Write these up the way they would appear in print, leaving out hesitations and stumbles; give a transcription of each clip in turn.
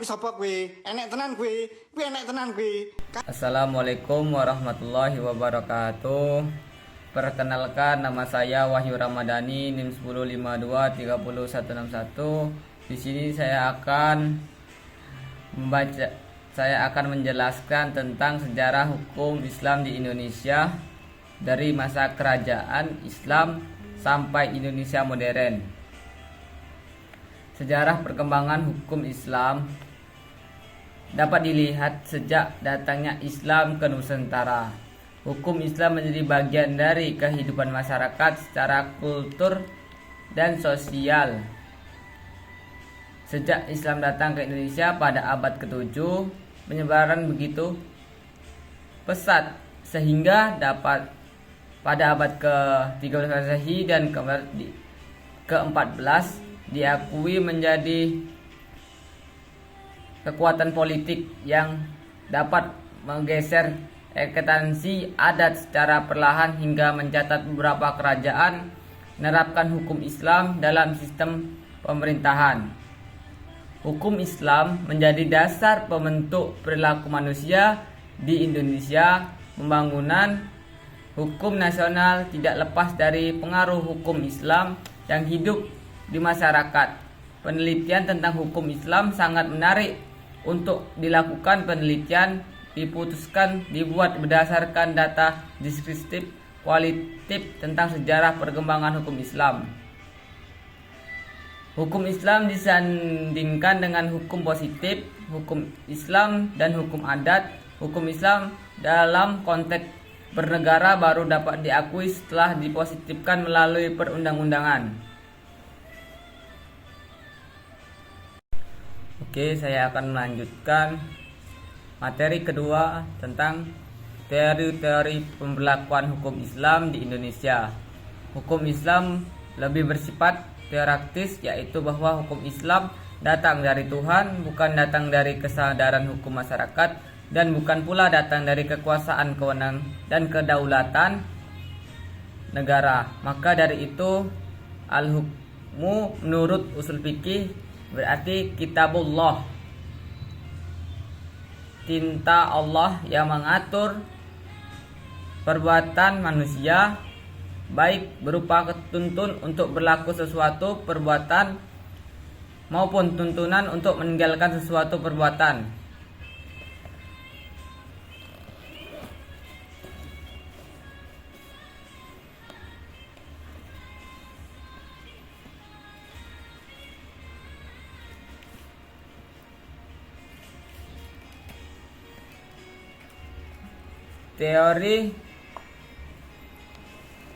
Sapa kuwi? Enek tenan kuwi. Kuwi enek tenan kuwi. Assalamualaikum warahmatullahi wabarakatuh. Perkenalkan, nama saya Wahyu Ramadhani, NIM 1052306161. Di sini saya akan menjelaskan tentang sejarah hukum Islam di Indonesia dari masa kerajaan Islam sampai Indonesia modern. Sejarah perkembangan hukum Islam dapat dilihat sejak datangnya Islam ke Nusantara. Hukum Islam menjadi bagian dari kehidupan masyarakat secara kultur dan sosial. Sejak Islam datang ke Indonesia pada abad ke-7, penyebaran begitu pesat sehingga dapat pada abad ke-13 Masehi dan ke-14 diakui menjadi kekuatan politik yang dapat menggeser eksistensi adat secara perlahan hingga mencatat beberapa kerajaan menerapkan hukum Islam dalam sistem pemerintahan. Hukum Islam menjadi dasar pembentuk perilaku manusia di Indonesia. Pembangunan hukum nasional tidak lepas dari pengaruh hukum Islam yang hidup di masyarakat. Penelitian tentang hukum Islam sangat menarik untuk dilakukan. Penelitian dibuat berdasarkan data deskriptif kualitatif tentang sejarah perkembangan hukum Islam. Hukum Islam disandingkan dengan hukum positif, hukum Islam dan hukum adat. Hukum Islam dalam konteks bernegara baru dapat diakui setelah dipositifkan melalui perundang-undangan. Oke, saya akan melanjutkan materi kedua tentang teori-teori pemberlakuan hukum Islam di Indonesia. Hukum Islam lebih bersifat teoritis, yaitu bahwa hukum Islam datang dari Tuhan, bukan datang dari kesadaran hukum masyarakat, dan bukan pula datang dari kekuasaan, kewenangan, dan kedaulatan negara. Maka dari itu, al-hukmu menurut usul fikih berarti kitabullah, tinta Allah yang mengatur perbuatan manusia, baik berupa tuntun untuk berlaku sesuatu perbuatan maupun tuntunan untuk meninggalkan sesuatu perbuatan. Teori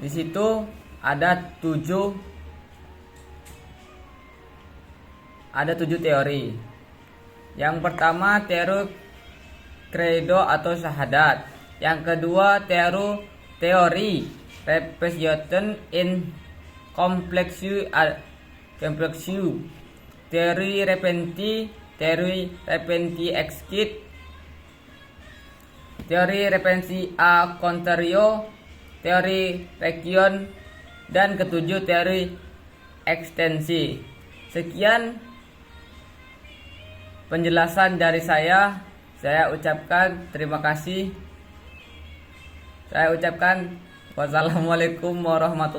di situ ada tujuh teori. Yang pertama teori credo atau syahadat. Yang kedua teori representation in complexu. Teori repenti exkit. Teori referensi a contrario, teori region, dan ketujuh teori ekstensi. Sekian penjelasan dari saya. Saya ucapkan terima kasih. Saya ucapkan wassalamualaikum warahmatullahi wabarakatuh.